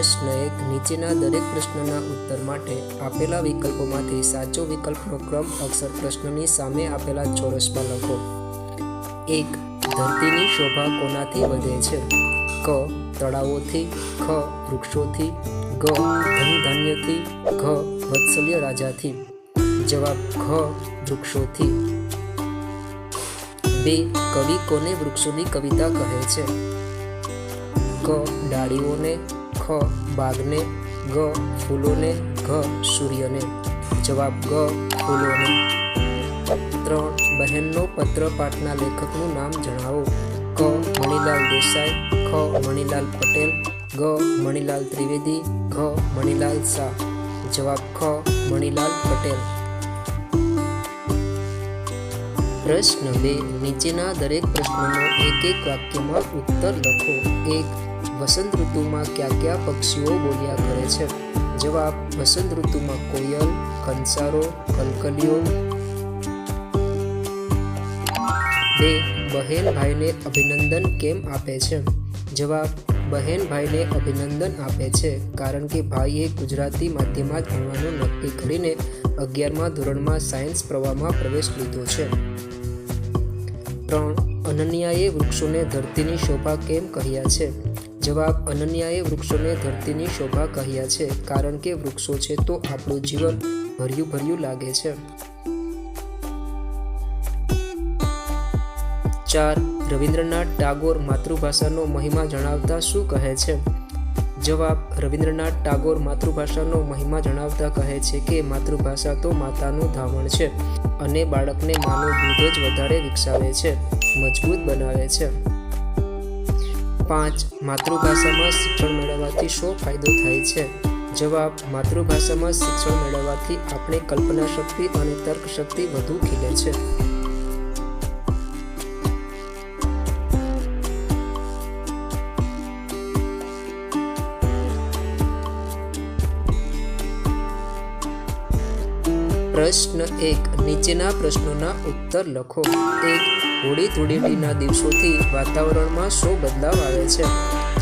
પ્રશ્ન 1. નીચેના દરેક પ્રશ્નના ઉત્તર માટે આપેલા વિકલ્પોમાંથી સાચો વિકલ્પનો ક્રમ અક્ષર પ્રશ્નની સામે આપેલા ચોરસમાં લખો. 1. ધરતીની શોભા કોનાથી વધે છે? ક. તળાવોથી, ખ. વૃક્ષોથી, ગ. ધનધાન્યથી, ઘ. વત્સલ્ય રાજાથી. જવાબ ઘ. વૃક્ષોથી. 2. કવિ કોને વૃક્ષોની કવિતા કહે છે? ક. ડાળીઓને, ખ. બાગને, ગ. ફૂલોને, ઘ. સૂર્યને. જવાબ ગ. ફૂલોને. 3. બહેનનો પત્ર પાઠના લેખકનું નામ જણાવો. ક. મણિલાલ દેસાઈ, ખ. મણિલાલ પટેલ, ગ. મણિલાલ ત્રિવેદી, ઘ. મણિલાલ શાહ. જવાબ ખ. મણિલાલ પટેલ. પ્રશ્ન 2. નીચેના દરેક પ્રશ્નનો એક એક વાક્યમાં ઉત્તર લખો. 1. વસંત ઋતુમાં કયા કયા પક્ષીઓ બોલ્યા કરે છે? જવાબ વસંત ઋતુમાં કોયલ, કંસારો, કલકલિયો. 2. બહેન ભાઈને અભિનંદન કેમ આપે છે? જવાબ બહેન ભાઈને અભિનંદન આપે છે કારણ કે ભાઈએ ગુજરાતી માધ્યમમાં જ ભણવાનું નક્કી કરીને 11મા ધોરણમાં સાયન્સ પ્રવાહમાં પ્રવેશ લીધો છે. 3. અનન્યાએ વૃક્ષોને ધરતીની શોભા કેમ કહ્યા છે? જવાબ અનન્યાએ વૃક્ષોને ધરતીની શોભા કહ્યા છે કારણ કે વૃક્ષો છે તો આપણું જીવન ભર્યું ભર્યું લાગે છે. 4. રવિન્દ્રનાથ ટાગોર માતૃભાષાનો મહિમા જણાવતા શું કહે છે? જવાબ રવિન્દ્રનાથ ટાગોર માતૃભાષાનો મહિમા જણાવતા કહે છે કે માતૃભાષા તો માતાનું ધાવણ છે અને બાળકને માનું દૂધ જ વધારે વિકસાવે છે, મજબૂત બનાવે છે. 5. માતૃભાષામાં શિક્ષણ મેળવવાથી શો ફાયદો થાય છે? જવાબ માતૃભાષામાં શિક્ષણ મેળવવાથી આપણે કલ્પના શક્તિ અને તર્ક શક્તિ વધુ ખીલે છે. પ્રશ્ન 1. નીચેના પ્રશ્નોના ઉત્તર લખો. 1. હોળી ધૂળેટીના દિવસોથી વાતાવરણમાં શો બદલાવ આવે છે?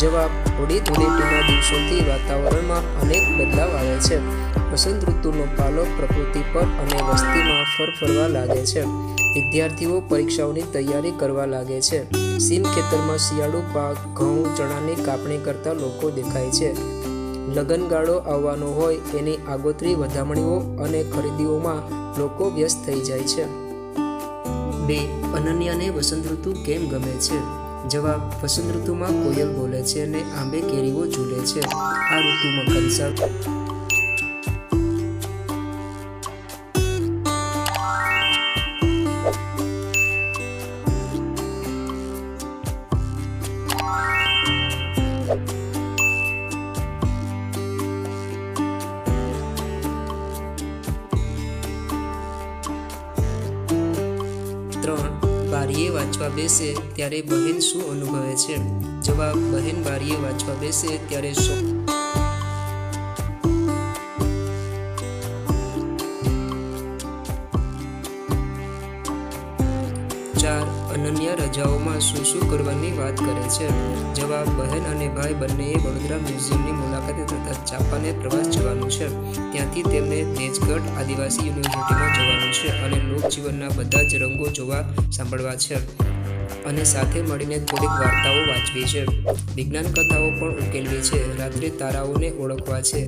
જવાબ હોળી ધૂળેટીના દિવસોથી વાતાવરણમાં અનેક બદલાવ આવે છે. વસંત ઋતુનો પાલો પ્રકૃતિ પર અને વસ્તીમાં ફરવા લાગે છે. વિદ્યાર્થીઓ પરીક્ષાઓની તૈયારી કરવા લાગે છે. સીમ ખેતરમાં શિયાળુ પાક ઘઉં ચણાની કાપણી કરતા લોકો દેખાય છે. લગનગાળો આવવાનો હોય એની આગોતરી વધામણીઓ અને ખરીદીઓમાં લોકો વ્યસ્ત થઈ જાય છે. 2. અનન્યાને વસંત ઋતુ કેમ ગમે છે? જવાબ વસંત ઋતુમાં કોયલ બોલે છે અને આંબે કેરીઓ ઝૂલે છે. આ ઋતુમાં કંસારો બારીએ વાંચવા બેસે ત્યારે બહેન શું અનુભવે છે? જવાબ બહેન બારીએ વાંચવા બેસે ત્યારે 4. અનન્યા રજાઓમાં શું કરવાની વાત કરે છે? જવાબ બહેન અને ભાઈ બંનેએ વડોદરા મ્યુઝિયમની મુલાકાતે તથા જાપાને પ્રવાસ જવાનું છે. ત્યાંથી તેમને તેજગઢ આદિવાસી યુનિવર્સિટીમાં જવાનું છે અને લોકજીવનના બધા જ રંગો જોવા સાંભળવા છે અને સાથે મળીને થોડીક વાર્તાઓ વાંચવી છે. વિજ્ઞાન કથાઓ પણ ઉકેલવી છે. રાત્રે તારાઓને ઓળખવા છે.